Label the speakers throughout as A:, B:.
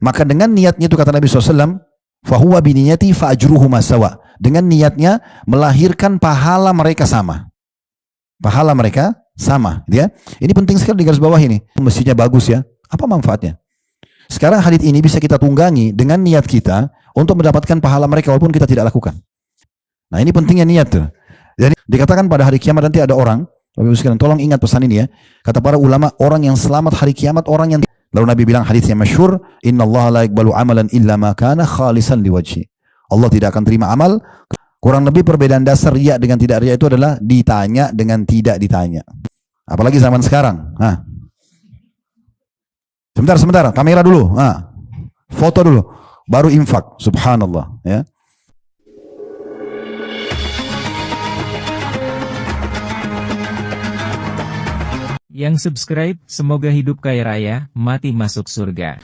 A: Maka dengan niatnya itu kata Nabi SAW, fahuwa biniyati fa'ajruhu masawa. Dengan niatnya melahirkan pahala mereka sama. Pahala mereka sama. Ya. Ini penting sekali di garis bawah ini. Mestinya bagus ya. Apa manfaatnya? Sekarang hadits ini bisa kita tunggangi dengan niat kita untuk mendapatkan pahala mereka walaupun kita tidak lakukan. Nah ini pentingnya niat tuh. Jadi dikatakan pada hari kiamat nanti ada orang, tolong ingat pesan ini ya. Kata para ulama, orang yang selamat hari kiamat, orang yang lalu Nabi bilang hadits yang masyhur, innallaha la yaqbalu amalan illa ma kana khalisan liwajhi. Allah tidak akan terima amal. Kurang lebih perbedaan dasar riya dengan tidak riya itu adalah ditanya dengan tidak ditanya. Apalagi zaman sekarang. Nah. Sebentar, kamera dulu. Nah. Foto dulu, baru infak. Subhanallah. Ya.
B: Yang subscribe, semoga hidup kaya raya, mati masuk surga.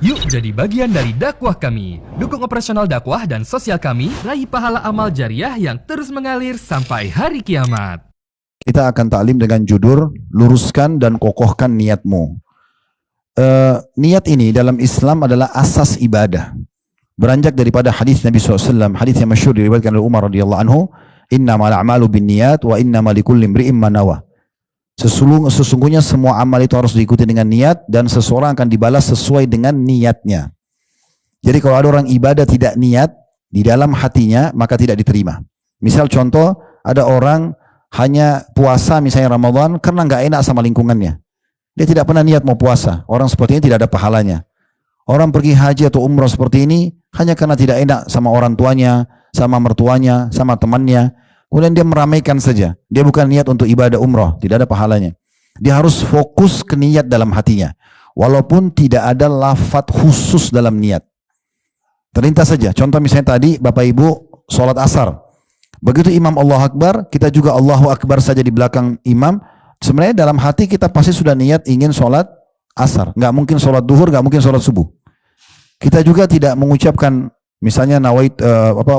C: Yuk jadi bagian dari dakwah kami. Dukung operasional dakwah dan sosial kami, raih pahala amal jariah yang terus mengalir sampai hari kiamat.
A: Kita akan taklim dengan judul luruskan dan kokohkan niatmu. Niat ini dalam Islam adalah asas ibadah. Beranjak daripada hadis Nabi SAW, hadis yang masyhur diriwayatkan oleh Umar radhiyallahu anhu, innamal a'malu binniyat wa innamal likulli imri'in ma nawa. Sesungguhnya semua amal itu harus diikuti dengan niat dan seseorang akan dibalas sesuai dengan niatnya. Jadi kalau ada orang ibadah tidak niat di dalam hatinya maka tidak diterima. Misal contoh, ada orang hanya puasa misalnya Ramadan karena nggak enak sama lingkungannya. Dia tidak pernah niat mau puasa. Orang seperti ini tidak ada pahalanya. Orang pergi haji atau umrah seperti ini hanya karena tidak enak sama orang tuanya, sama mertuanya, sama temannya. Kemudian dia meramaikan saja. Dia bukan niat untuk ibadah umrah. Tidak ada pahalanya. Dia harus fokus ke niat dalam hatinya. Walaupun tidak ada lafaz khusus dalam niat. Terlintas saja. Contoh misalnya tadi Bapak Ibu sholat asar. Begitu imam Allahu Akbar, kita juga Allahu Akbar saja di belakang imam. Sebenarnya dalam hati kita pasti sudah niat ingin sholat asar. Nggak mungkin sholat duhur, nggak mungkin sholat subuh. Kita juga tidak mengucapkan misalnya nawait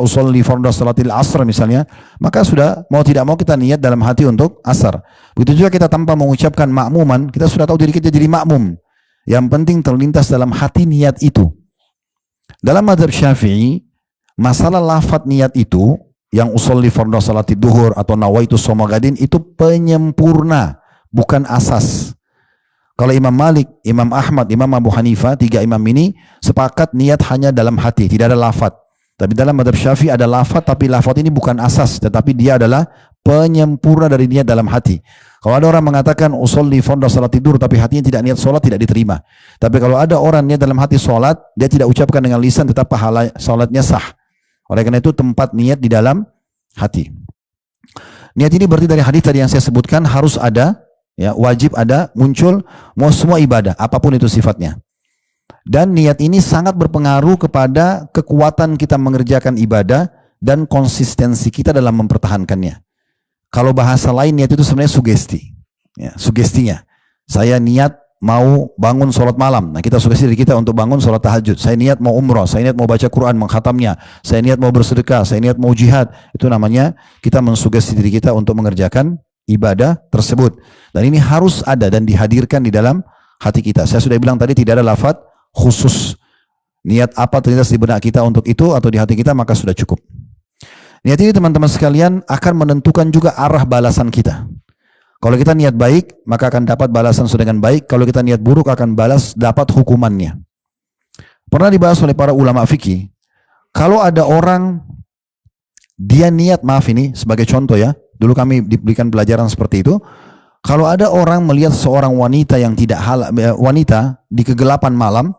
A: usolli fardhu salatil asr misalnya, maka sudah mau tidak mau kita niat dalam hati untuk asar. Begitu juga kita tanpa mengucapkan makmuman, kita sudah tahu diri kita jadi makmum. Yang penting terlintas dalam hati niat itu. Dalam mazhab Syafi'i, masalah lafaz niat itu yang usolli fardhu salatid duhur atau nawaitu shoma gadin itu penyempurna, bukan asas. Kalau Imam Malik, Imam Ahmad, Imam Abu Hanifah, tiga imam ini sepakat niat hanya dalam hati, tidak ada lafaz. Tapi dalam mazhab Syafi'i ada lafaz, tapi lafaz ini bukan asas, tetapi dia adalah penyempurna dari niat dalam hati. Kalau ada orang mengatakan usolli fardhu salat tidur, tapi hatinya tidak niat sholat, tidak diterima. Tapi kalau ada orang niat dalam hati sholat, dia tidak ucapkan dengan lisan, tetap pahala sholatnya sah. Oleh karena itu tempat niat di dalam hati. Niat ini berarti dari hadis tadi yang saya sebutkan harus ada. Ya, wajib ada, muncul, mau semua ibadah, apapun itu sifatnya. Dan niat ini sangat berpengaruh kepada kekuatan kita mengerjakan ibadah dan konsistensi kita dalam mempertahankannya. Kalau bahasa lain niat itu sebenarnya sugesti. Ya, sugestinya. Saya niat mau bangun sholat malam. Nah kita sugesti diri kita untuk bangun sholat tahajud. Saya niat mau umrah, saya niat mau baca Quran, mengkhatamnya. Saya niat mau bersedekah, saya niat mau jihad. Itu namanya kita mensugesti diri kita untuk mengerjakan ibadah tersebut. Dan ini harus ada dan dihadirkan di dalam hati kita. Saya sudah bilang tadi tidak ada lafaz khusus. Niat apa terlintas di benak kita untuk itu atau di hati kita maka sudah cukup. Niat ini teman-teman sekalian akan menentukan juga arah balasan kita. Kalau kita niat baik maka akan dapat balasan sesuai dengan baik. Kalau kita niat buruk akan dapat hukumannya. Pernah dibahas oleh para ulama fikih. Kalau ada orang dia niat, maaf ini sebagai contoh ya. Dulu kami diberikan pelajaran seperti itu. Kalau ada orang melihat seorang wanita yang tidak halal, wanita di kegelapan malam,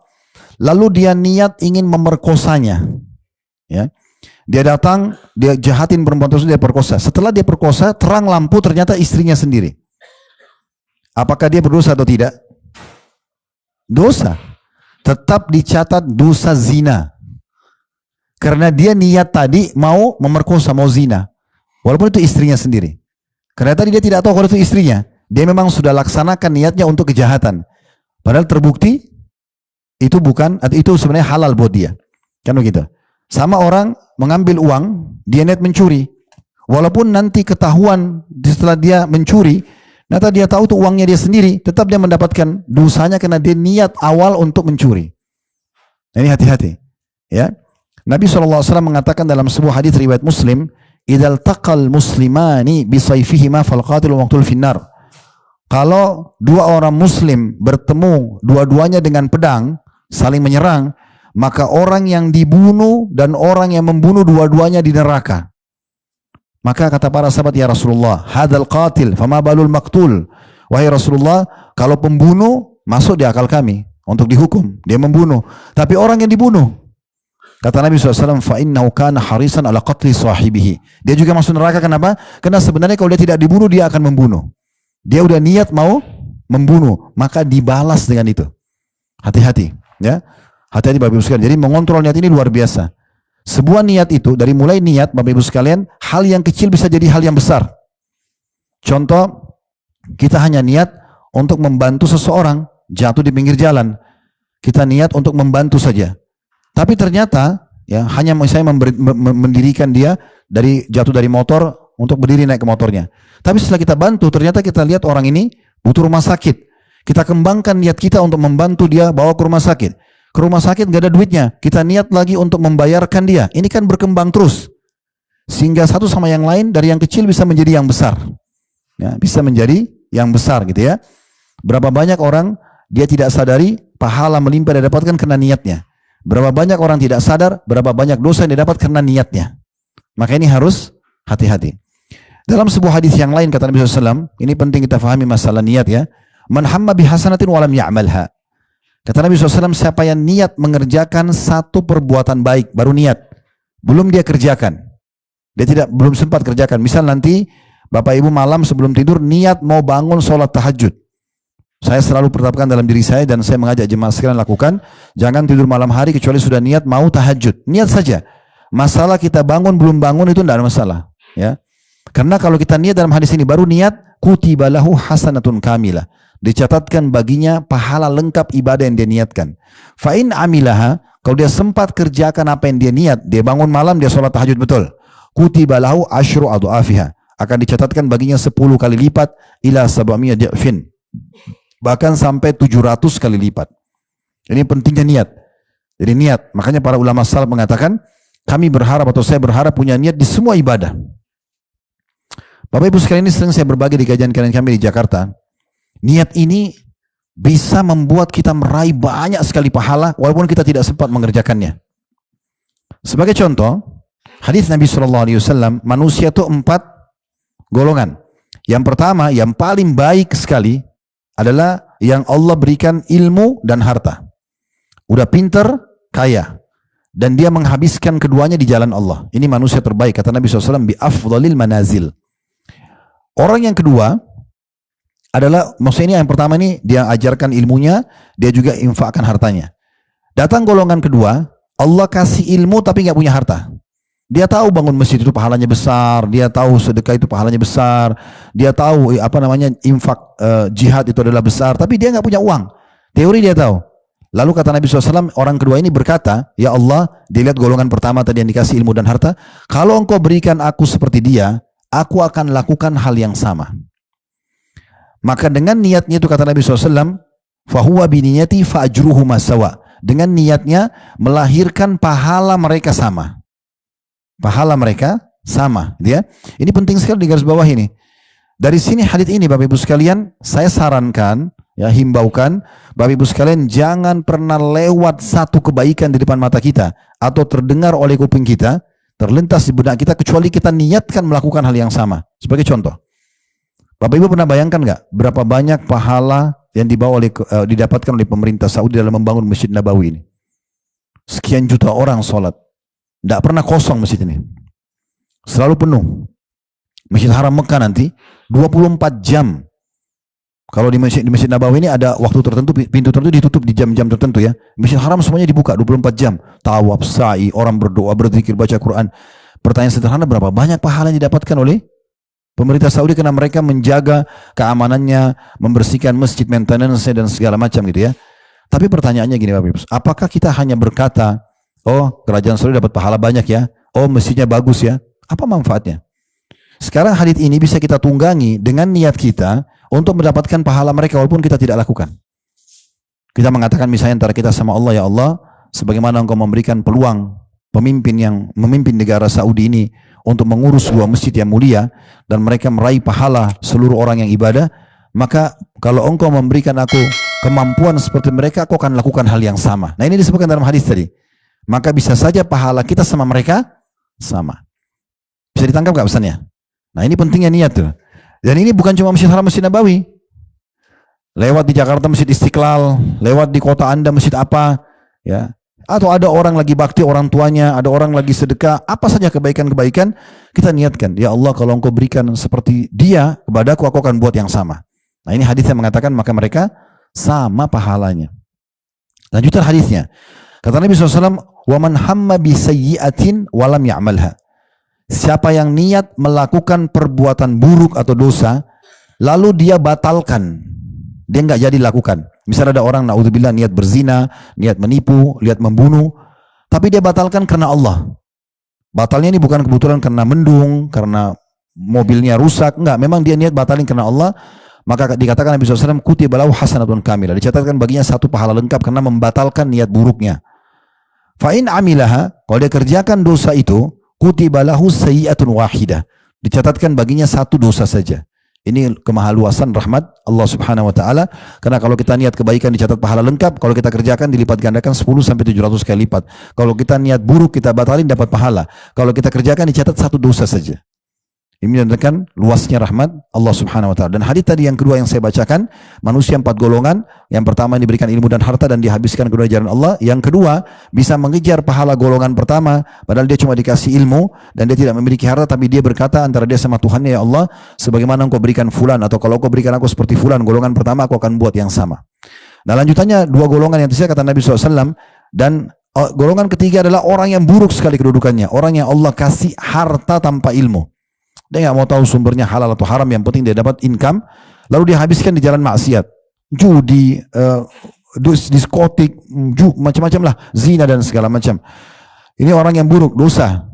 A: lalu dia niat ingin memerkosanya, ya, dia datang, dia jahatin perempuan tersebut, dia perkosa. Setelah dia perkosa, terang lampu ternyata istrinya sendiri. Apakah dia berdosa atau tidak? Dosa. Tetap dicatat dosa zina. Karena dia niat tadi mau memerkosa, mau zina. Walaupun itu istrinya sendiri. Karena tadi dia tidak tahu kalau itu istrinya. Dia memang sudah laksanakan niatnya untuk kejahatan. Padahal terbukti itu bukan, itu sebenarnya halal buat dia. Kan begitu. Sama orang mengambil uang, dia niat mencuri. Walaupun nanti ketahuan setelah dia mencuri, ternyata dia tahu itu uangnya dia sendiri, tetap dia mendapatkan dosanya karena dia niat awal untuk mencuri. Ini hati-hati. Ya. Nabi SAW mengatakan dalam sebuah hadis riwayat Muslim, "Idzal taqal muslimani bisayfihima fal qatil waqtul finnar." Kalau dua orang muslim bertemu dua-duanya dengan pedang, saling menyerang, maka orang yang dibunuh dan orang yang membunuh dua-duanya di neraka. Maka kata para sahabat, ya Rasulullah, hadzal qatil fama balul maqtul. Wahai Rasulullah, kalau pembunuh masuk di akal kami untuk dihukum, dia membunuh. Tapi orang yang dibunuh, kata Nabi SAW, فَإِنَّهُ كَانَ حَرِيصًا عَلَى قَتْلِ صَاحِبِهِ. Dia juga masuk neraka. Kenapa? Karena sebenarnya kalau dia tidak dibunuh, dia akan membunuh. Dia udah niat mau membunuh, maka dibalas dengan itu. Hati-hati, ya. Hati-hati Bapak Ibu sekalian. Jadi mengontrol niat ini luar biasa. Sebuah niat itu, dari mulai niat Bapak Ibu sekalian, hal yang kecil bisa jadi hal yang besar. Contoh, kita hanya niat untuk membantu seseorang jatuh di pinggir jalan. Kita niat untuk membantu saja. Tapi ternyata, ya, hanya saya mendirikan dia dari jatuh dari motor untuk berdiri naik ke motornya. Tapi setelah kita bantu, ternyata kita lihat orang ini butuh rumah sakit. Kita kembangkan niat kita untuk membantu dia bawa ke rumah sakit. Ke rumah sakit gak ada duitnya. Kita niat lagi untuk membayarkan dia. Ini kan berkembang terus. Sehingga satu sama yang lain dari yang kecil bisa menjadi yang besar. Ya, bisa menjadi yang besar gitu ya. Berapa banyak orang dia tidak sadari pahala melimpah dia dapatkan karena niatnya. Berapa banyak orang tidak sadar berapa banyak dosa yang dia dapat karena niatnya. Maka ini harus hati-hati. Dalam sebuah hadis yang lain kata Nabi SAW, ini penting kita fahami masalah niat ya. Man hamma bihasanatin walam ya'malha. Kata Nabi SAW, siapa yang niat mengerjakan satu perbuatan baik, baru niat. Belum dia kerjakan. Dia belum sempat kerjakan. Misal nanti Bapak Ibu malam sebelum tidur niat mau bangun sholat tahajud. Saya selalu pertapkan dalam diri saya dan saya mengajak jemaah sekalian lakukan. Jangan tidur malam hari kecuali sudah niat mau tahajud. Niat saja. Masalah kita bangun belum bangun itu tidak ada masalah. Ya. Karena kalau kita niat dalam hadis ini baru niat, kutiba lahu hasanatun kamilah. Dicatatkan baginya pahala lengkap ibadah yang dia niatkan. Fa'in amilaha, kalau dia sempat kerjakan apa yang dia niat, dia bangun malam, dia sholat tahajud betul. Kutiba lahu asyru adhafiha. Akan dicatatkan baginya 10 kali lipat ila sab'amiyah di'fin. Bahkan sampai 700 kali lipat. Ini pentingnya niat. Jadi niat. Makanya para ulama salaf mengatakan, kami berharap atau saya berharap punya niat di semua ibadah. Bapak Ibu sekalian, ini sering saya berbagi di kajian kami di Jakarta. Niat ini bisa membuat kita meraih banyak sekali pahala walaupun kita tidak sempat mengerjakannya. Sebagai contoh, hadis Nabi SAW, manusia itu 4 golongan. Yang pertama, yang paling baik sekali adalah yang Allah berikan ilmu dan harta. Udah pinter, kaya. Dan dia menghabiskan keduanya di jalan Allah. Ini manusia terbaik. Kata Nabi SAW, bi afdhalil manazil. Orang yang kedua adalah, maksudnya yang pertama ini dia ajarkan ilmunya, dia juga infakkan hartanya. Datang golongan kedua, Allah kasih ilmu tapi nggak punya harta. Dia tahu bangun masjid itu pahalanya besar, dia tahu sedekah itu pahalanya besar, dia tahu infak jihad itu adalah besar, tapi dia nggak punya uang. Teori dia tahu. Lalu kata Nabi SAW, orang kedua ini berkata, ya Allah, dilihat golongan pertama tadi yang dikasih ilmu dan harta, kalau engkau berikan aku seperti dia, aku akan lakukan hal yang sama. Maka dengan niatnya itu kata Nabi SAW, fahuwa biniyati fa'ajruhu masawa. Dengan niatnya melahirkan pahala mereka sama. Pahala mereka sama. Ya. Ini penting sekali di garis bawah ini. Dari sini hadits ini Bapak Ibu sekalian, saya sarankan, ya himbaukan, Bapak Ibu sekalian jangan pernah lewat satu kebaikan di depan mata kita atau terdengar oleh kuping kita, terlintas di benak kita kecuali kita niatkan melakukan hal yang sama. Sebagai contoh, Bapak Ibu pernah bayangkan nggak berapa banyak pahala yang didapatkan oleh pemerintah Saudi dalam membangun Masjid Nabawi ini? Sekian juta orang sholat, tidak pernah kosong masjid ini, selalu penuh. Masjid Haram Mekah nanti 24 jam. Kalau di Masjid Nabawi ini ada waktu tertentu, pintu tertentu ditutup di jam-jam tertentu ya. Masjid Haram semuanya dibuka 24 jam. Tawaf, sa'i, orang berdoa, berzikir, baca Quran. Pertanyaan sederhana, berapa banyak pahala yang didapatkan oleh pemerintah Saudi karena mereka menjaga keamanannya, membersihkan masjid, maintenance dan segala macam gitu ya. Tapi pertanyaannya gini Bapak Ibu, apakah kita hanya berkata, oh kerajaan Saudi dapat pahala banyak ya, oh masjidnya bagus ya, apa manfaatnya? Sekarang hadits ini bisa kita tunggangi dengan niat kita untuk mendapatkan pahala mereka walaupun kita tidak lakukan. Kita mengatakan misalnya antara kita sama Allah, ya Allah, sebagaimana engkau memberikan peluang pemimpin yang memimpin negara Saudi ini untuk mengurus sebuah masjid yang mulia dan mereka meraih pahala seluruh orang yang ibadah, maka kalau engkau memberikan aku kemampuan seperti mereka, aku akan lakukan hal yang sama. Nah, ini disebutkan dalam hadis tadi. Maka bisa saja pahala kita sama mereka sama. Bisa ditangkap gak pesannya? Nah, ini pentingnya niat tuh. Dan ini bukan cuma Masjid Haram, Masjid Nabawi. Lewat di Jakarta Masjid Istiqlal, lewat di kota Anda masjid apa, ya. Atau ada orang lagi bakti orang tuanya, ada orang lagi sedekah, apa saja kebaikan-kebaikan, kita niatkan, ya Allah kalau engkau berikan seperti dia kepadaku, aku akan buat yang sama. Nah, ini hadis yang mengatakan maka mereka sama pahalanya. Lanjutan hadisnya. Kata Nabi SAW, wa man hamma bi sayyi'atin wa lam ya'malha. Siapa yang niat melakukan perbuatan buruk atau dosa, lalu dia batalkan, dia nggak jadi lakukan. Misalnya ada orang naudzubillah niat berzina, niat menipu, niat membunuh, tapi dia batalkan karena Allah. Batalnya ini bukan kebetulan karena mendung, karena mobilnya rusak, enggak. Memang dia niat batalin karena Allah. Maka dikatakan Nabi SAW, kutiba lahu hasanatun kamilah. Dicatatkan baginya satu pahala lengkap karena membatalkan niat buruknya. Fa'in amilaha, kalau dia kerjakan dosa itu, kutiba lahu sayyi'atun wahidah. Dicatatkan baginya satu dosa saja. Ini kemahaluasan rahmat Allah Subhanahu wa taala, karena kalau kita niat kebaikan dicatat pahala lengkap, kalau kita kerjakan dilipat gandakan 10 sampai 700 kali lipat. Kalau kita niat buruk kita batalin dapat pahala. Kalau kita kerjakan dicatat satu dosa saja. Ini menandakan luasnya rahmat Allah Subhanahu wa taala. Dan hadis tadi yang kedua yang saya bacakan, manusia 4 golongan. Yang pertama diberikan ilmu dan harta dan dihabiskan kedua jalan Allah. Yang kedua bisa mengejar pahala golongan pertama padahal dia cuma dikasih ilmu dan dia tidak memiliki harta, tapi dia berkata antara dia sama Tuhannya, ya Allah, sebagaimana engkau berikan fulan atau kalau engkau berikan aku seperti fulan golongan pertama, aku akan buat yang sama. Nah, lanjutannya dua golongan yang tersisa kata Nabi SAW. Dan golongan ketiga adalah orang yang buruk sekali kedudukannya, orang yang Allah kasih harta tanpa ilmu. Dia nggak mau tahu sumbernya halal atau haram, yang penting dia dapat income, lalu dia habiskan di jalan maksiat, judi, diskotik, macam-macam lah, zina dan segala macam. Ini orang yang buruk, dosa.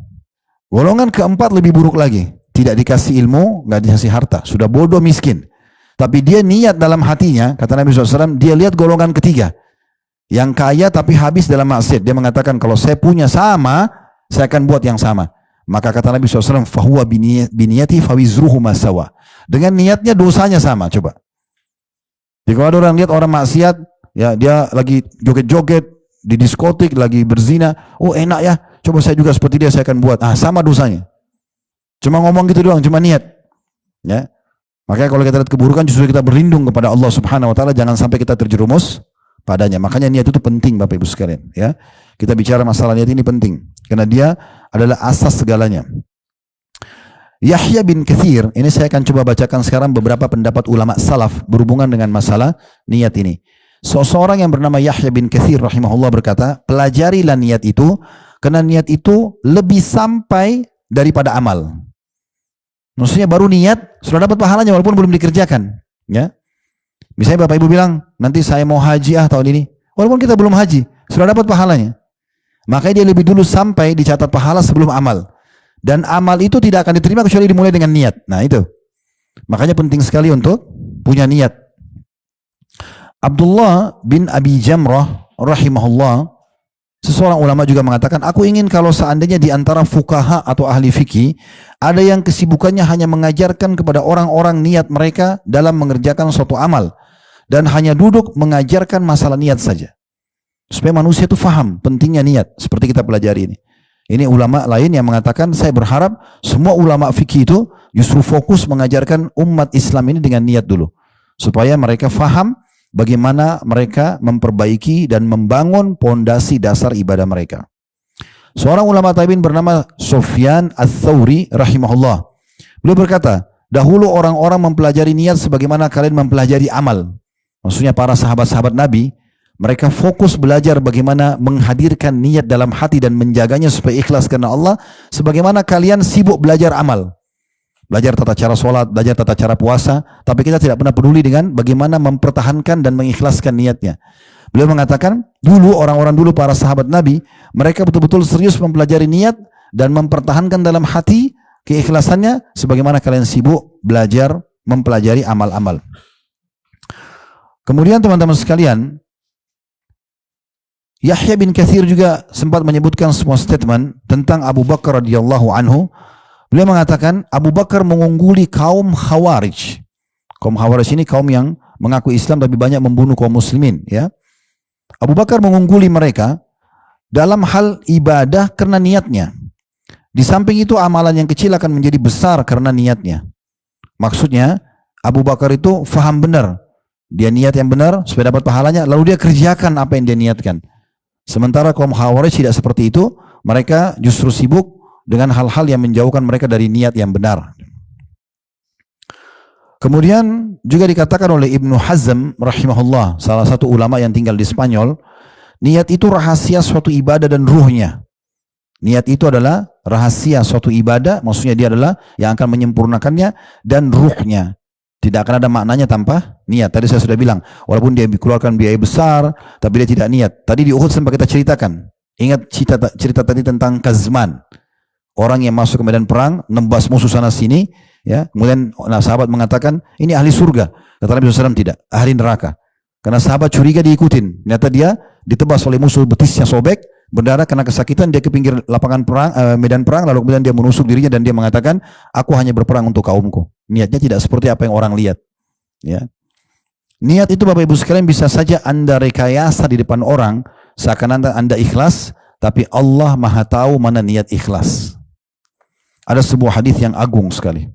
A: Golongan keempat lebih buruk lagi, tidak dikasih ilmu, nggak dikasih harta, sudah bodoh miskin. Tapi dia niat dalam hatinya, kata Nabi SAW, dia lihat golongan ketiga, yang kaya tapi habis dalam maksiat. Dia mengatakan kalau saya punya sama, saya akan buat yang sama. Maka kata Nabi SAW, fahuwa biniyati fawizruhu masawa. Dengan niatnya dosanya sama. Coba. Jadi kalau ada orang lihat orang maksiat, ya dia lagi joget-joget di diskotik, lagi berzina, oh enak ya, coba saya juga seperti dia, saya akan buat. Ah, sama dosanya. Cuma ngomong gitu doang, cuma niat. Ya. Makanya kalau kita lihat keburukan, justru kita berlindung kepada Allah Subhanahu Wa Taala, jangan sampai kita terjerumus padanya. Makanya niat itu penting, Bapak Ibu sekalian. Ya, kita bicara masalah niat ini penting, karena dia adalah asas segalanya. Yahya bin Katsir, ini saya akan coba bacakan sekarang beberapa pendapat ulama salaf berhubungan dengan masalah niat ini. Seseorang yang bernama Yahya bin Katsir rahimahullah berkata, pelajarilah niat itu, karena niat itu lebih sampai daripada amal. Maksudnya baru niat sudah dapat pahalanya walaupun belum dikerjakan. Ya, misalnya Bapak Ibu bilang, nanti saya mau haji tahun ini, walaupun kita belum haji sudah dapat pahalanya. Makanya dia lebih dulu sampai dicatat pahala sebelum amal. Dan amal itu tidak akan diterima kecuali dimulai dengan niat. Nah itu. Makanya penting sekali untuk punya niat. Abdullah bin Abi Jamrah rahimahullah, seseorang ulama juga mengatakan, aku ingin kalau seandainya di antara fuqaha atau ahli fikih ada yang kesibukannya hanya mengajarkan kepada orang-orang niat mereka dalam mengerjakan suatu amal. Dan hanya duduk mengajarkan masalah niat saja. Supaya manusia itu faham pentingnya niat, seperti kita pelajari ini. Ini ulama lain yang mengatakan, saya berharap semua ulama fikih itu justru fokus mengajarkan umat Islam ini dengan niat dulu. Supaya mereka faham bagaimana mereka memperbaiki dan membangun pondasi dasar ibadah mereka. Seorang ulama tabi'in bernama Sufyan Ats-Tsauri rahimahullah. Beliau berkata, dahulu orang-orang mempelajari niat sebagaimana kalian mempelajari amal. Maksudnya para sahabat-sahabat Nabi, mereka fokus belajar bagaimana menghadirkan niat dalam hati dan menjaganya supaya ikhlas karena Allah, sebagaimana kalian sibuk belajar amal. Belajar tata cara sholat, belajar tata cara puasa, tapi kita tidak pernah peduli dengan bagaimana mempertahankan dan mengikhlaskan niatnya. Beliau mengatakan, dulu orang-orang dulu para sahabat Nabi, mereka betul-betul serius mempelajari niat dan mempertahankan dalam hati keikhlasannya, sebagaimana kalian sibuk belajar mempelajari amal-amal. Kemudian teman-teman sekalian, Yahya bin Katsir juga sempat menyebutkan sebuah statement tentang Abu Bakar radhiyallahu anhu. Beliau mengatakan Abu Bakar mengungguli kaum Khawarij. Kaum Khawarij ini kaum yang mengaku Islam tapi banyak membunuh kaum muslimin, ya. Abu Bakar mengungguli mereka dalam hal ibadah karena niatnya. Di samping itu amalan yang kecil akan menjadi besar karena niatnya. Maksudnya Abu Bakar itu faham benar. Dia niat yang benar supaya dapat pahalanya, lalu dia kerjakan apa yang dia niatkan. Sementara kaum Khawarij tidak seperti itu, mereka justru sibuk dengan hal-hal yang menjauhkan mereka dari niat yang benar. Kemudian juga dikatakan oleh Ibnu Hazm rahimahullah, salah satu ulama yang tinggal di Spanyol, niat itu rahasia suatu ibadah dan ruhnya. Niat itu adalah rahasia suatu ibadah, maksudnya dia adalah yang akan menyempurnakannya, dan ruhnya. Tidak akan ada maknanya tanpa niat. Tadi saya sudah bilang, walaupun dia keluarkan biaya besar, tapi dia tidak niat. Tadi di Uhud sempat kita ceritakan. Ingat cerita tadi tentang Kazman. Orang yang masuk ke medan perang, nembas musuh sana sini, ya. Kemudian sahabat mengatakan, ini ahli surga. Kata Nabi SAW, tidak, ahli neraka. Karena sahabat curiga diikutin. Ternyata dia ditebas oleh musuh, betisnya sobek, berdarah karena kesakitan, dia ke pinggir lapangan perang, medan perang, lalu kemudian dia menusuk dirinya dan dia mengatakan, aku hanya berperang untuk kaumku. Niatnya tidak seperti apa yang orang lihat. Ya. Niat itu Bapak Ibu sekalian bisa saja Anda rekayasa di depan orang, seakan-akan Anda ikhlas, tapi Allah Maha tahu mana niat ikhlas. Ada sebuah hadis yang agung sekali.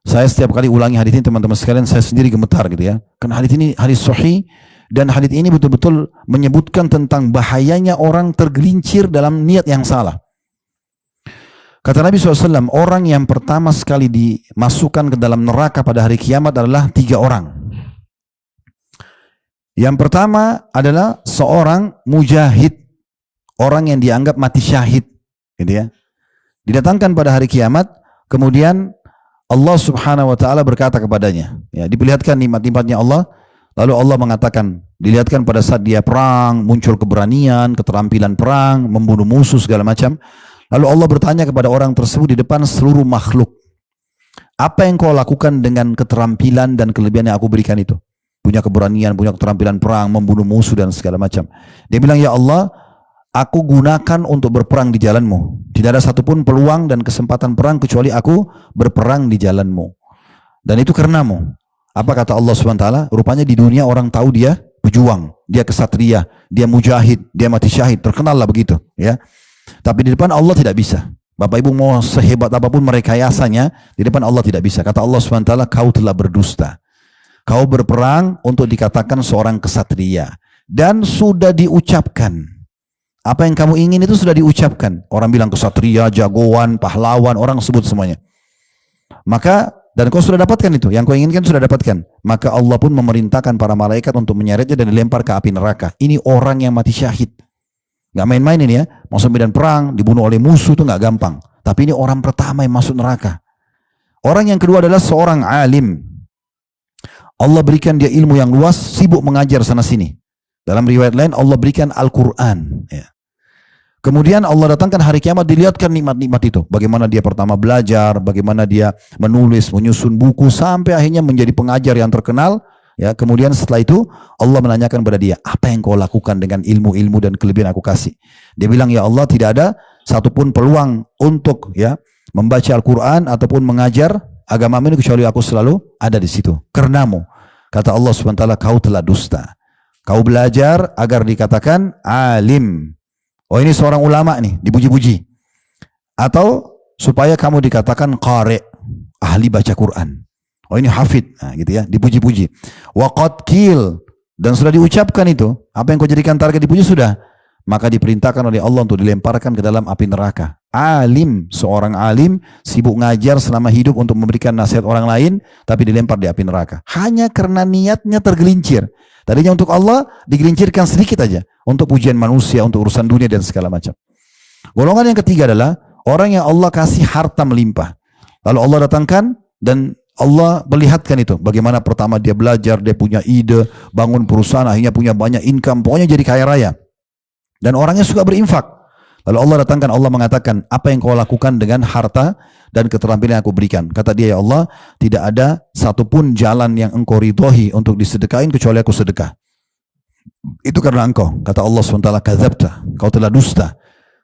A: Saya setiap kali ulangi hadis ini teman-teman sekalian, saya sendiri gemetar gitu ya. Karena hadis ini hadis sahih, dan hadis ini betul-betul menyebutkan tentang bahayanya orang tergelincir dalam niat yang salah. Kata Nabi SAW, orang yang pertama sekali dimasukkan ke dalam neraka pada hari kiamat adalah 3 orang. Yang pertama adalah seorang mujahid, orang yang dianggap mati syahid, gitu ya. Didatangkan pada hari kiamat, kemudian Allah Subhanahu wa taala berkata kepadanya, ya, diperlihatkan nikmat-nikmatnya Allah, lalu Allah mengatakan, dilihatkan pada saat dia perang, muncul keberanian, keterampilan perang, membunuh musuh segala macam. Lalu Allah bertanya kepada orang tersebut di depan seluruh makhluk, apa yang kau lakukan dengan keterampilan dan kelebihan yang aku berikan itu? Punya keberanian, punya keterampilan perang, membunuh musuh dan segala macam. Dia bilang, ya Allah, aku gunakan untuk berperang di jalanmu. Tidak ada satupun peluang dan kesempatan perang kecuali aku berperang di jalanmu. Dan itu karenamu. Apa kata Allah SWT? Rupanya di dunia orang tahu dia pejuang, dia kesatria, dia mujahid, dia mati syahid, terkenal lah begitu, ya. Tapi di depan Allah tidak bisa. Bapak Ibu mau sehebat apapun merekayasanya, di depan Allah tidak bisa. Kata Allah SWT, kau telah berdusta. Kau berperang untuk dikatakan seorang kesatria. Dan sudah diucapkan. Apa yang kamu ingin itu sudah diucapkan. Orang bilang kesatria, jagoan, pahlawan, orang sebut semuanya. Maka, dan kau sudah dapatkan itu. Yang kau inginkan sudah dapatkan. Maka Allah pun memerintahkan para malaikat untuk menyeretnya dan dilempar ke api neraka. Ini orang yang mati syahid. Gak main-main ini ya, masuk medan perang, dibunuh oleh musuh itu gak gampang. Tapi ini orang pertama yang masuk neraka. Orang yang kedua adalah seorang alim. Allah berikan dia ilmu yang luas, sibuk mengajar sana sini. Dalam riwayat lain Allah berikan Al-Quran. Ya. Kemudian Allah datangkan hari kiamat, dilihatkan nikmat-nikmat itu. Bagaimana dia pertama belajar, bagaimana dia menulis, menyusun buku, sampai akhirnya menjadi pengajar yang terkenal. Ya, kemudian setelah itu Allah menanyakan kepada dia, apa yang kau lakukan dengan ilmu-ilmu dan kelebihan aku kasih? Dia bilang, ya Allah, tidak ada satupun peluang untuk ya membaca Al-Quran ataupun mengajar agama ini kecuali aku selalu ada di situ. Karenamu, kata Allah SWT, kau telah dusta. Kau belajar agar dikatakan alim. Oh, ini seorang ulama nih, dipuji-puji. Atau supaya kamu dikatakan qari, ahli baca Quran. Oh, ini hafid, nah, gitu ya, dipuji-puji. Waqad qil, dan sudah diucapkan itu. Apa yang kau jadikan target dipuji sudah. Maka diperintahkan oleh Allah untuk dilemparkan ke dalam api neraka. Alim, seorang alim sibuk ngajar selama hidup untuk memberikan nasihat orang lain, tapi dilempar di api neraka. Hanya karena niatnya tergelincir. Tadinya untuk Allah digelincirkan sedikit aja, untuk pujian manusia, untuk urusan dunia dan segala macam. Golongan yang ketiga adalah orang yang Allah kasih harta melimpah. Lalu Allah datangkan dan Allah melihatkan itu. Bagaimana pertama dia belajar, dia punya ide, bangun perusahaan, akhirnya punya banyak income, pokoknya jadi kaya raya. Dan orangnya suka berinfak. Lalu Allah datangkan, Allah mengatakan, apa yang kau lakukan dengan harta dan keterampilan yang aku berikan? Kata dia, ya Allah, tidak ada satupun jalan yang engkau ridhoi untuk disedekain kecuali aku sedekah. Itu karena engkau, kata Allah SWT, kadzabta, kau telah dusta.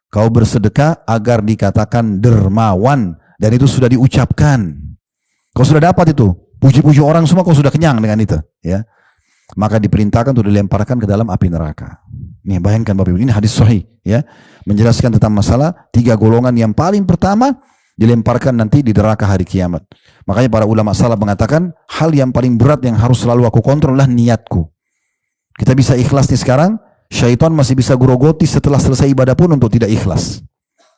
A: Kau bersedekah agar dikatakan dermawan, dan itu sudah diucapkan. Kau sudah dapat itu, puji-puji orang semua, kau sudah kenyang dengan itu, ya. Maka diperintahkan untuk dilemparkan ke dalam api neraka. Nih bayangkan Bapak Ibu, ini hadis sahih, ya, menjelaskan tentang masalah 3 golongan yang paling pertama dilemparkan nanti di neraka hari kiamat. Makanya para ulama salaf mengatakan hal yang paling berat yang harus selalu aku kontrol adalah niatku. Kita bisa ikhlas nih sekarang, syaitan masih bisa grogoti setelah selesai ibadah pun untuk tidak ikhlas.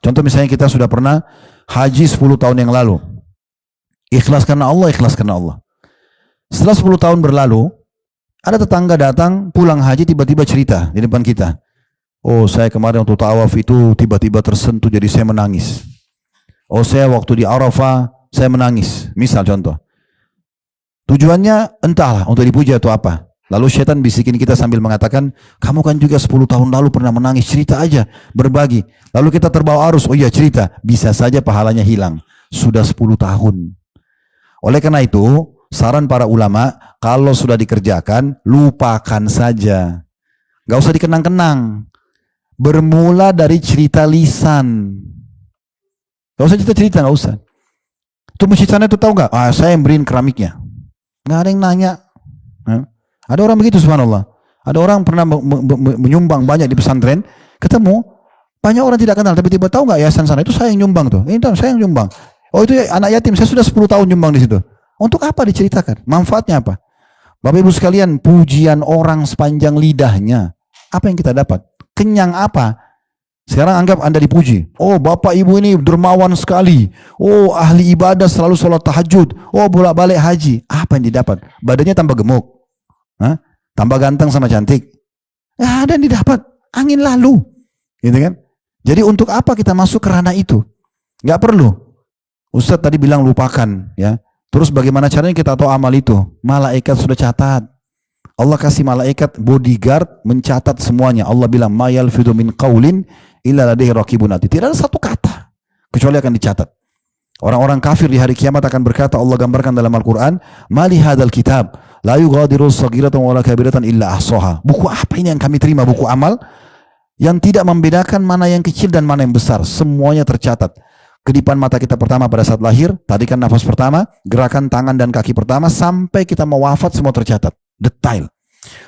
A: Contoh misalnya kita sudah pernah haji 10 tahun yang lalu. Ikhlas karena Allah, ikhlas karena Allah. Setelah 10 tahun berlalu, ada tetangga datang pulang haji tiba-tiba cerita di depan kita. Oh, saya kemarin waktu tawaf itu tiba-tiba tersentuh jadi saya menangis. Oh, saya waktu di Arafah saya menangis. Misal contoh. Tujuannya entahlah untuk dipuji atau apa. Lalu syaitan bisikin kita sambil mengatakan, kamu kan juga 10 tahun lalu pernah menangis, cerita aja, berbagi. Lalu kita terbawa arus, oh iya cerita, bisa saja pahalanya hilang. Sudah 10 tahun. Oleh karena itu, saran para ulama, kalau sudah dikerjakan, lupakan saja. Gak usah dikenang-kenang. Bermula dari cerita lisan. Gak usah cerita-cerita, gak usah. Itu masjidnya itu tahu gak? Ah, saya yang beriin keramiknya. Gak ada yang nanya. Ada orang begitu subhanallah. Ada orang pernah menyumbang banyak di pesantren, ketemu banyak orang tidak kenal, tapi tiba tahu nggak yayasan sana itu saya yang nyumbang tuh. Ini saya yang nyumbang. Oh itu anak yatim, saya sudah 10 tahun nyumbang di situ. Untuk apa diceritakan? Manfaatnya apa? Bapak Ibu sekalian, pujian orang sepanjang lidahnya. Apa yang kita dapat? Kenyang apa? Sekarang anggap Anda dipuji. Oh Bapak Ibu ini dermawan sekali. Oh ahli ibadah, selalu sholat tahajud. Oh bolak-balik haji. Apa yang didapat? Badannya tambah gemuk. Hah? Tambah ganteng sama cantik. Ya ada yang didapat, angin lalu, gitu kan? Jadi untuk apa kita masuk ke ranah itu? Nggak perlu. Ustadz tadi bilang lupakan, ya. Terus bagaimana caranya kita tahu amal itu? Malaikat sudah catat. Allah kasih malaikat bodyguard mencatat semuanya. Allah bilang ma yalfidu min qaulin illa ladaihi raqibun atid. Tidak ada satu kata kecuali akan dicatat. Orang-orang kafir di hari kiamat akan berkata, Allah gambarkan dalam Al-Quran, mali hadal kitab, la yughadiru saghiratan wala kabiratan illa ahsaha. Buku apa ini yang kami terima? Buku amal yang tidak membedakan mana yang kecil dan mana yang besar. Semuanya tercatat. Kedipan mata kita pertama pada saat lahir, tarikan nafas pertama, gerakan tangan dan kaki pertama, sampai kita mau wafat semua tercatat. Detail.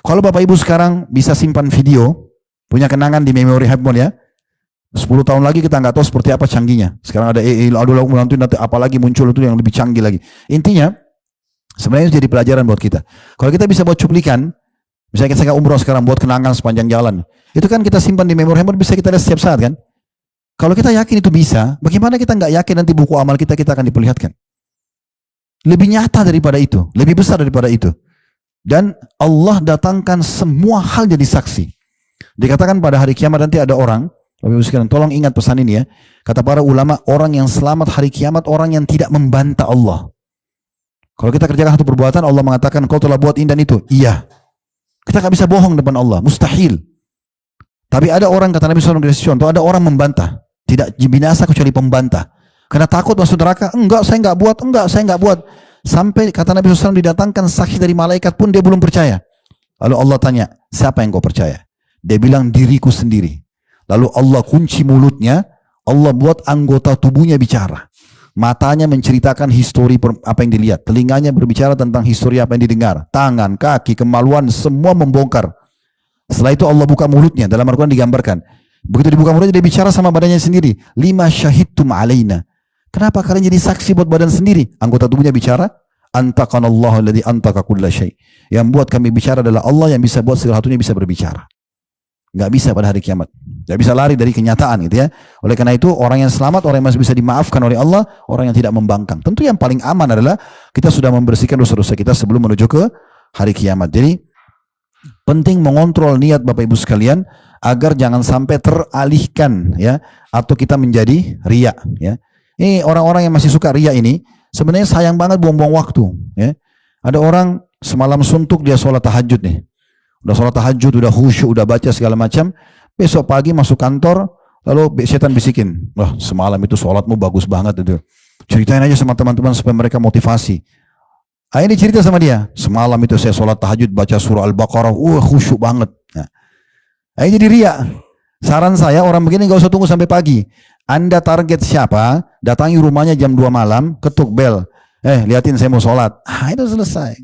A: Kalau Bapak Ibu sekarang bisa simpan video, punya kenangan di memori handphone ya, 10 tahun lagi kita nggak tahu seperti apa canggihnya. Sekarang ada AI, nanti apalagi muncul itu yang lebih canggih lagi. Intinya, sebenarnya itu jadi pelajaran buat kita. Kalau kita bisa buat cuplikan, misalnya kita umroh sekarang buat kenangan sepanjang jalan, itu kan kita simpan di memori handphone, bisa kita lihat setiap saat kan. Kalau kita yakin itu bisa, bagaimana kita nggak yakin nanti buku amal kita akan diperlihatkan? Lebih nyata daripada itu, lebih besar daripada itu. Dan Allah datangkan semua hal jadi saksi. Dikatakan pada hari kiamat nanti ada orang, Bapak Ibu sekalian, tolong ingat pesan ini ya. Kata para ulama, orang yang selamat hari kiamat, orang yang tidak membantah Allah. Kalau kita kerjakan satu perbuatan, Allah mengatakan, kau telah buat ini dan itu. Iya. Kita nggak bisa bohong depan Allah, mustahil. Tapi ada orang, kata Nabi SAW, contoh, ada orang membantah. Tidak binasa kecuali pembantah. Karena takut masuk neraka, enggak saya nggak buat, enggak saya nggak buat. Sampai kata Nabi SAW didatangkan saksi dari malaikat pun dia belum percaya. Lalu Allah tanya, siapa yang kau percaya? Dia bilang, diriku sendiri. Lalu Allah kunci mulutnya, Allah buat anggota tubuhnya bicara. Matanya menceritakan histori apa yang dilihat. Telinganya berbicara tentang histori apa yang didengar. Tangan, kaki, kemaluan, semua membongkar. Setelah itu Allah buka mulutnya. Dalam Al-Quran digambarkan. Begitu dibuka mulutnya, dia bicara sama badannya sendiri. Lima syahidtum alaina. Kenapa kalian jadi saksi buat badan sendiri? Anggota tubuhnya bicara. Antaqanallahu alladhi antaka kulla syai'. Yang buat kami bicara adalah Allah yang bisa buat segala satunya bisa berbicara. Nggak bisa pada hari kiamat. Nggak bisa lari dari kenyataan gitu ya. Oleh karena itu orang yang selamat, orang yang masih bisa dimaafkan oleh Allah, orang yang tidak membangkang. Tentu yang paling aman adalah kita sudah membersihkan dosa-dosa kita sebelum menuju ke hari kiamat. Jadi penting mengontrol niat Bapak Ibu sekalian agar jangan sampai teralihkan ya, atau kita menjadi riya ya. Ini orang-orang yang masih suka riya ini sebenarnya sayang banget buang-buang waktu ya. Ada orang semalam suntuk dia sholat tahajud nih. Udah sholat tahajud, udah khusyuk, udah baca segala macam. Besok pagi masuk kantor, lalu setan bisikin, wah semalam itu sholatmu bagus banget itu. Ceritain aja sama teman-teman supaya mereka motivasi. Akhirnya cerita sama dia, semalam itu saya sholat tahajud baca surah Al-Baqarah, khusyuk banget. Nah, Jadi riak. Saran saya orang begini gak usah tunggu sampai pagi. Anda target siapa, datangi rumahnya jam 2 malam, ketuk bel. Liatin saya mau sholat. Itu selesai.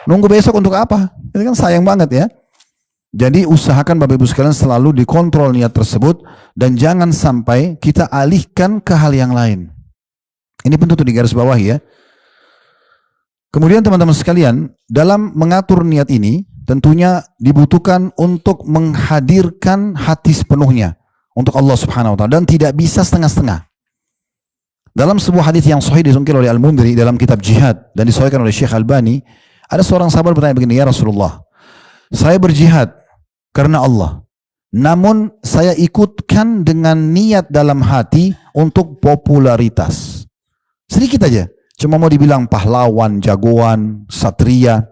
A: Nunggu besok untuk apa? Itu kan sayang banget ya. Jadi usahakan Bapak Ibu sekalian selalu dikontrol niat tersebut. Dan jangan sampai kita alihkan ke hal yang lain. Ini penting untuk digaris bawahi ya. Kemudian teman-teman sekalian, dalam mengatur niat ini, tentunya dibutuhkan untuk menghadirkan hati sepenuhnya untuk Allah Subhanahu wa taala dan tidak bisa setengah-setengah. Dalam sebuah hadis yang sahih disungkil oleh Al-Mundhiri dalam kitab Jihad dan disahihkan oleh Syekh Albani, ada seorang sahabat bertanya begini, "Ya Rasulullah, saya berjihad karena Allah. Namun saya ikutkan dengan niat dalam hati untuk popularitas." Sedikit aja, cuma mau dibilang pahlawan, jagoan, satria.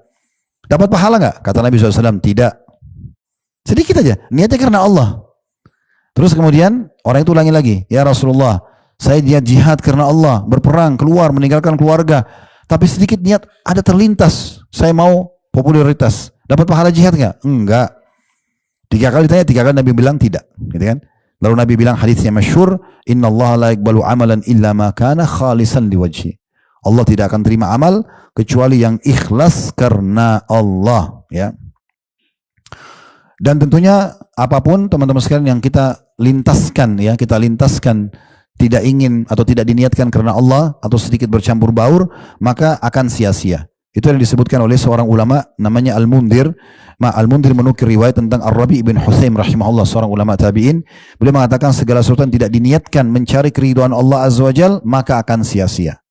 A: Dapat pahala nggak? Kata Nabi SAW, tidak. Sedikit aja, niatnya karena Allah. Terus kemudian orang itu ulangi lagi, "Ya Rasulullah, saya niat jihad karena Allah, berperang, keluar, meninggalkan keluarga. Tapi sedikit niat ada terlintas, saya mau popularitas. Dapat pahala jihad nggak?" Enggak. 3 kali ditanya, 3 kali Nabi bilang tidak. Gitu kan? Lalu Nabi bilang hadisnya masyhur, "Innallaha la yaqbalu amalan illa ma kana khalisan liwajhi." Allah tidak akan terima amal kecuali yang ikhlas karena Allah, ya. Dan tentunya apapun teman-teman sekalian yang kita lintaskan, ya, kita lintaskan tidak ingin atau tidak diniatkan karena Allah atau sedikit bercampur baur, maka akan sia-sia. Itu yang disebutkan oleh seorang ulama namanya Al-Mundhir. Al-Mundhir menukir riwayat tentang Ar-Rabi' bin Husaim rahimahullah, seorang ulama tabi'in. Beliau mengatakan segala sesuatu yang tidak diniatkan mencari keridhaan Allah Azza wa Jalla maka akan sia-sia.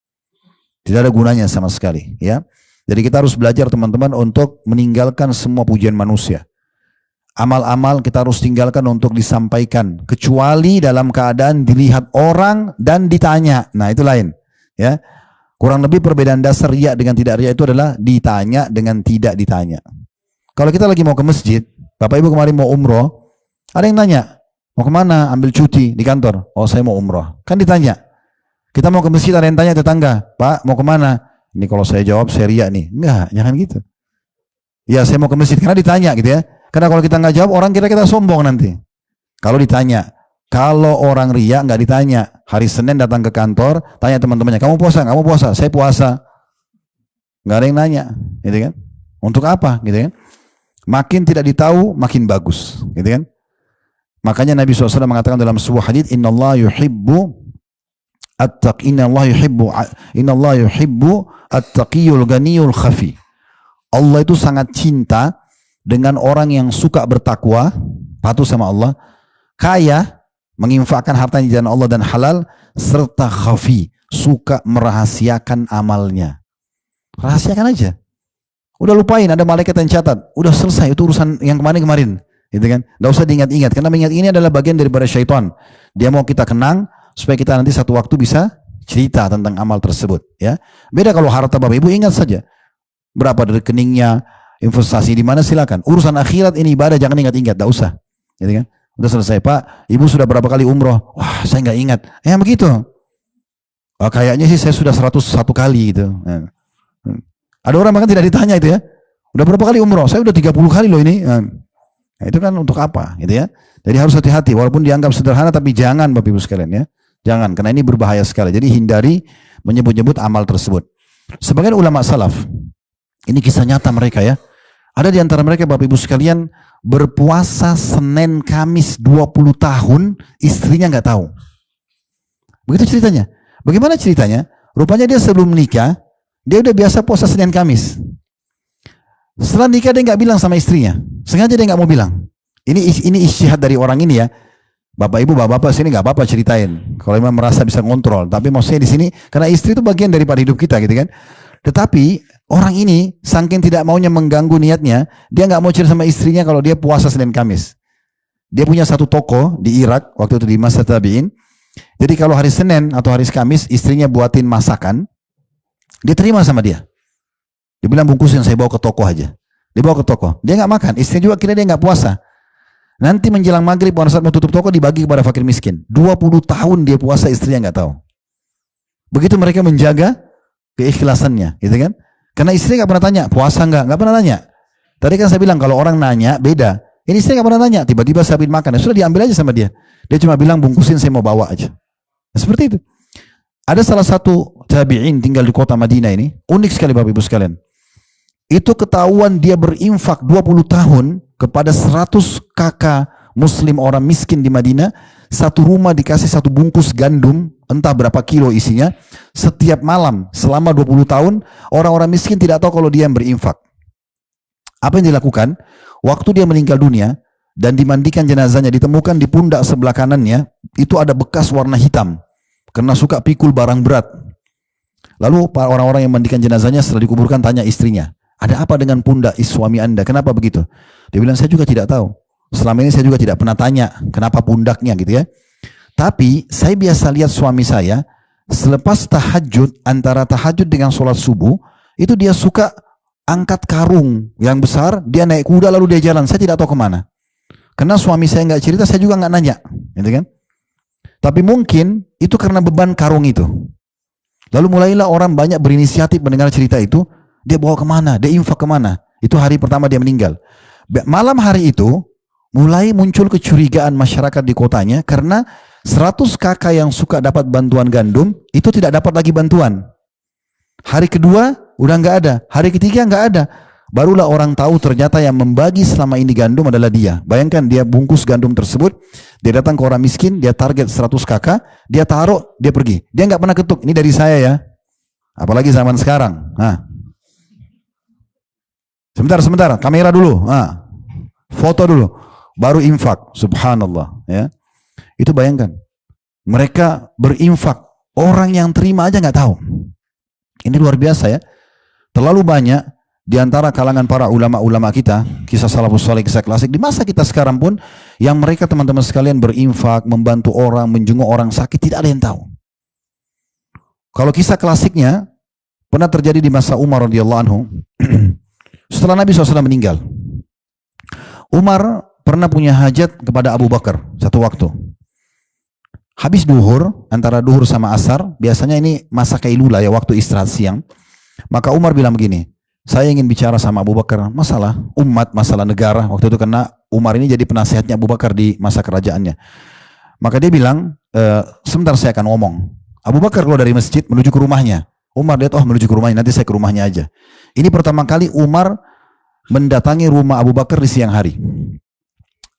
A: Tidak ada gunanya sama sekali, ya. Jadi kita harus belajar teman-teman untuk meninggalkan semua pujian manusia. Amal-amal kita harus tinggalkan untuk disampaikan, kecuali dalam keadaan dilihat orang dan ditanya. Nah, itu lain, ya. Kurang lebih perbedaan dasar riya dengan tidak riya itu adalah ditanya dengan tidak ditanya. Kalau kita lagi mau ke masjid, Bapak Ibu kemarin mau umroh, ada yang nanya, "Mau kemana? Ambil cuti di kantor." "Oh, saya mau umroh." Kan ditanya. Kita mau ke masjid, ada yang tanya tetangga, "Pak, mau kemana?" Ini kalau saya jawab, saya riya nih. Enggak, jangan gitu. Ya, saya mau ke masjid, karena ditanya gitu ya. Karena kalau kita nggak jawab, orang kira kita sombong nanti. Kalau ditanya, kalau orang riya nggak ditanya. Hari Senin datang ke kantor, tanya teman-temannya, "Kamu puasa? Kamu puasa?" "Saya puasa." Nggak ada yang nanya, gitu kan? Untuk apa, gitu kan? Makin tidak ditahu, makin bagus, gitu kan? Makanya Nabi SAW mengatakan dalam sebuah hadits, Innallaha yuhibbu at-taqiyul ghaniyul khafi. Allah itu sangat cinta dengan orang yang suka bertakwa, patuh sama Allah, kaya, menginfakkan hartanya di jalan Allah dan halal, serta khafi, suka merahasiakan amalnya. Rahasiakan aja. Udah lupain, ada malaikat yang catat. Udah selesai, itu urusan yang kemarin-kemarin. Gitu kan? Nggak usah diingat-ingat, karena mengingat ini adalah bagian daripada syaitan. Dia mau kita kenang, supaya kita nanti satu waktu bisa cerita tentang amal tersebut. Ya, beda kalau harta Bapak Ibu, ingat saja. Berapa dari rekeningnya, investasi di mana silakan. Urusan akhirat ini ibadah, jangan ingat-ingat, nggak usah. Gitu kan? Udah selesai, "Pak, Ibu sudah berapa kali umroh?" "Wah, saya nggak ingat." Begitu. "Oh, kayaknya sih saya sudah 101 kali gitu. Ada orang bahkan tidak ditanya itu ya. "Udah berapa kali umroh?" "Saya udah 30 kali loh ini." Nah, itu kan untuk apa gitu ya. Jadi harus hati-hati, walaupun dianggap sederhana, tapi jangan Bapak Ibu sekalian ya. Jangan, karena ini berbahaya sekali. Jadi hindari menyebut-nyebut amal tersebut. Sebagian ulama salaf, ini kisah nyata mereka ya. Ada di antara mereka Bapak Ibu sekalian berpuasa Senin Kamis 20 tahun, istrinya nggak tahu. Begitu ceritanya. Bagaimana ceritanya? Rupanya dia sebelum menikah, dia udah biasa puasa Senin Kamis. Setelah nikah dia nggak bilang sama istrinya. Sengaja dia nggak mau bilang. Ini ijtihad dari orang ini ya. Bapak Ibu, bapak-bapak sini nggak apa-apa ceritain. Kalau memang merasa bisa ngontrol. Tapi maksudnya di sini karena istri itu bagian daripada hidup kita gitu kan. Tetapi orang ini saking tidak maunya mengganggu niatnya, dia nggak mau cerita sama istrinya kalau dia puasa Senin Kamis. Dia punya satu toko di Irak waktu itu di masa tabi'in. Jadi kalau hari Senin atau hari Kamis istrinya buatin masakan, dia terima sama dia. Dia bilang bungkusin, saya bawa ke toko aja. Dia bawa ke toko. Dia nggak makan. Istrinya juga kira dia nggak puasa. Nanti menjelang maghrib pada saat mau tutup toko dibagi kepada fakir miskin. 20 tahun dia puasa, istrinya nggak tahu. Begitu mereka menjaga keikhlasannya, gitu kan? Karena istri nggak pernah tanya puasa nggak pernah nanya. Tadi kan saya bilang kalau orang nanya beda. Ini saya nggak pernah tanya. Tiba-tiba saya beli makan. Ya sudah diambil aja sama dia. Dia cuma bilang bungkusin, saya mau bawa aja. Nah, seperti itu. Ada salah satu tabi'in tinggal di kota Madinah ini. Unik sekali Bapak Ibu sekalian. Itu ketahuan dia berinfak 20 tahun kepada 100 kakak muslim orang miskin di Madinah. Satu rumah dikasih satu bungkus gandum, entah berapa kilo isinya. Setiap malam selama 20 tahun, orang-orang miskin tidak tahu kalau dia yang berinfak. Apa yang dilakukan? Waktu dia meninggal dunia dan dimandikan jenazahnya, ditemukan di pundak sebelah kanannya, itu ada bekas warna hitam. Karena suka pikul barang berat. Lalu orang-orang yang mandikan jenazahnya setelah dikuburkan tanya istrinya, ada apa dengan pundak suami anda? Kenapa begitu? Dia bilang, saya juga tidak tahu. Selama ini saya juga tidak pernah tanya kenapa pundaknya gitu ya. Tapi saya biasa lihat suami saya selepas tahajud, antara tahajud dengan sholat subuh, itu dia suka angkat karung yang besar, dia naik kuda lalu dia jalan. Saya tidak tahu kemana. Karena suami saya nggak cerita, saya juga nggak nanya, gitu kan? Tapi mungkin itu karena beban karung itu. Lalu mulailah orang banyak berinisiatif mendengar cerita itu. Dia bawa kemana? Dia infak kemana? Itu hari pertama dia meninggal. Malam hari itu mulai muncul kecurigaan masyarakat di kotanya karena 100 kakak yang suka dapat bantuan gandum itu tidak dapat lagi bantuan. Hari kedua udah nggak ada, hari ketiga nggak ada. Barulah orang tahu ternyata yang membagi selama ini gandum adalah dia. Bayangkan dia bungkus gandum tersebut, dia datang ke orang miskin, dia target 100 kakak, dia taruh, dia pergi. Dia nggak pernah ketuk, ini dari saya ya. Apalagi zaman sekarang. Nah. Sebentar, kamera dulu. Nah. Foto dulu. Baru infak, subhanallah ya. Itu bayangkan, mereka berinfak, orang yang terima aja nggak tahu. Ini luar biasa ya. Terlalu banyak di antara kalangan para ulama-ulama kita, kisah salafus saleh, kisah klasik di masa kita sekarang pun, yang mereka teman-teman sekalian berinfak, membantu orang, menjenguk orang sakit, tidak ada yang tahu. Kalau kisah klasiknya pernah terjadi di masa Umar radhiyallahu anhu. Setelah Nabi SAW meninggal, Umar pernah punya hajat kepada Abu Bakar satu waktu. Habis duhur, antara duhur sama asar, biasanya ini masa kailulah ya, waktu istirahat siang. Maka Umar bilang begini, saya ingin bicara sama Abu Bakar masalah umat, masalah negara. Waktu itu karena Umar ini jadi penasihatnya Abu Bakar di masa kerajaannya. Maka dia bilang, sebentar saya akan ngomong. Abu Bakar keluar dari masjid menuju ke rumahnya. Umar lihat, oh menuju ke rumahnya, nanti saya ke rumahnya aja. Ini pertama kali Umar mendatangi rumah Abu Bakar di siang hari.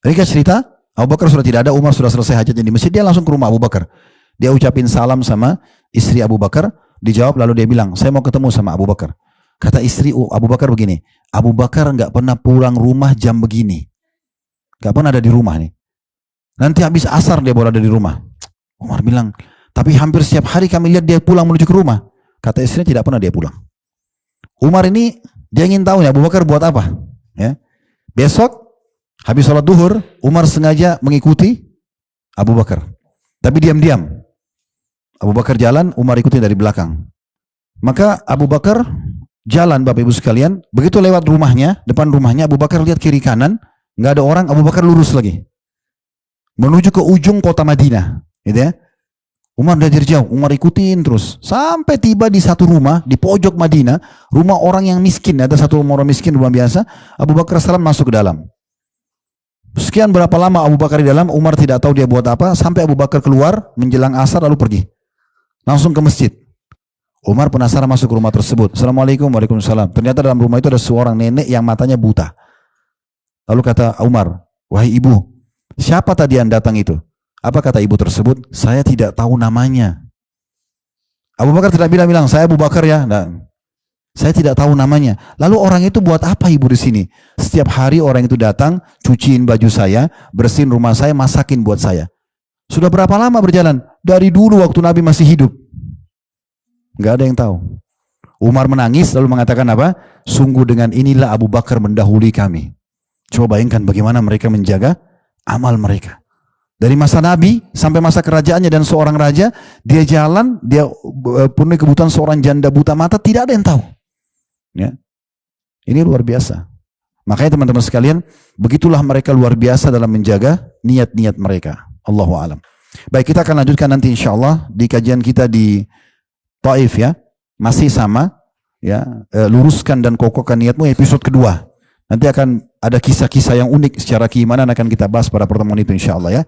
A: Ringkas cerita, Abu Bakar sudah tidak ada, Umar sudah selesai hajatnya di masjid, dia langsung ke rumah Abu Bakar. Dia ucapin salam sama istri Abu Bakar, dijawab lalu dia bilang, saya mau ketemu sama Abu Bakar. Kata istri Abu Bakar begini, Abu Bakar nggak pernah pulang rumah jam begini. Nggak pernah ada di rumah nih. Nanti habis asar dia baru ada di rumah. Umar bilang, tapi hampir setiap hari kami lihat dia pulang menuju ke rumah. Kata istrinya tidak pernah dia pulang. Umar ini, dia ingin tahu ya Abu Bakar buat apa. Ya. Besok, habis sholat duhur, Umar sengaja mengikuti Abu Bakar. Tapi diam-diam. Abu Bakar jalan, Umar ikuti dari belakang. Maka Abu Bakar jalan, Bapak Ibu sekalian. Begitu lewat rumahnya, depan rumahnya, Abu Bakar lihat kiri kanan, nggak ada orang, Abu Bakar lurus lagi. Menuju ke ujung kota Madinah. Gitu ya. Umar dari jauh, Umar ikutin terus. Sampai tiba di satu rumah, di pojok Madinah, rumah orang yang miskin. Ada satu rumah orang miskin, rumah biasa. Abu Bakar salam masuk ke dalam. Sekian berapa lama Abu Bakar di dalam, Umar tidak tahu dia buat apa, sampai Abu Bakar keluar, menjelang asar lalu pergi. Langsung ke masjid. Umar penasaran masuk ke rumah tersebut. Assalamualaikum, waalaikumsalam. Ternyata dalam rumah itu ada seorang nenek yang matanya buta. Lalu kata Umar, wahai ibu, siapa tadi yang datang itu? Apa kata ibu tersebut? Saya tidak tahu namanya. Abu Bakar tidak bilang, saya Abu Bakar ya. Nah, saya tidak tahu namanya. Lalu orang itu buat apa ibu di sini? Setiap hari orang itu datang, cuciin baju saya, bersihin rumah saya, masakin buat saya. Sudah berapa lama berjalan? Dari dulu waktu Nabi masih hidup. Gak ada yang tahu. Umar menangis lalu mengatakan apa? Sungguh dengan inilah Abu Bakar mendahului kami. Coba bayangkan bagaimana mereka menjaga amal mereka. Dari masa Nabi sampai masa kerajaannya dan seorang raja, dia jalan, dia penuhi kebutuhan seorang janda buta mata, tidak ada yang tahu. Ya. Ini luar biasa. Makanya teman-teman sekalian, begitulah mereka luar biasa dalam menjaga niat-niat mereka. Allahu a'lam. Baik, kita akan lanjutkan nanti insyaallah di kajian kita di Taif ya. Masih sama ya, luruskan dan kokohkan niatmu, episode kedua. Nanti akan ada kisah-kisah yang unik secara keimanan akan kita bahas pada pertemuan itu insyaAllah ya.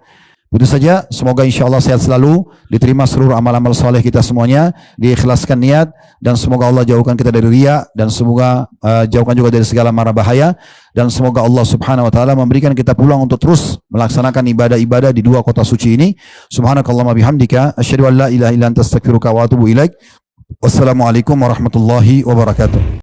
A: Itu saja, semoga insyaAllah sehat selalu, diterima seluruh amal-amal soleh kita semuanya, diikhlaskan niat, dan semoga Allah jauhkan kita dari riya, dan semoga jauhkan juga dari segala mara bahaya, dan semoga Allah subhanahu wa ta'ala memberikan kita pulang untuk terus melaksanakan ibadah-ibadah di dua kota suci ini. Subhanakallahumma bihamdika, asyhadu an la ilaha illa anta astaghfiruka wa atubu ilaik. Wassalamualaikum warahmatullahi wabarakatuh.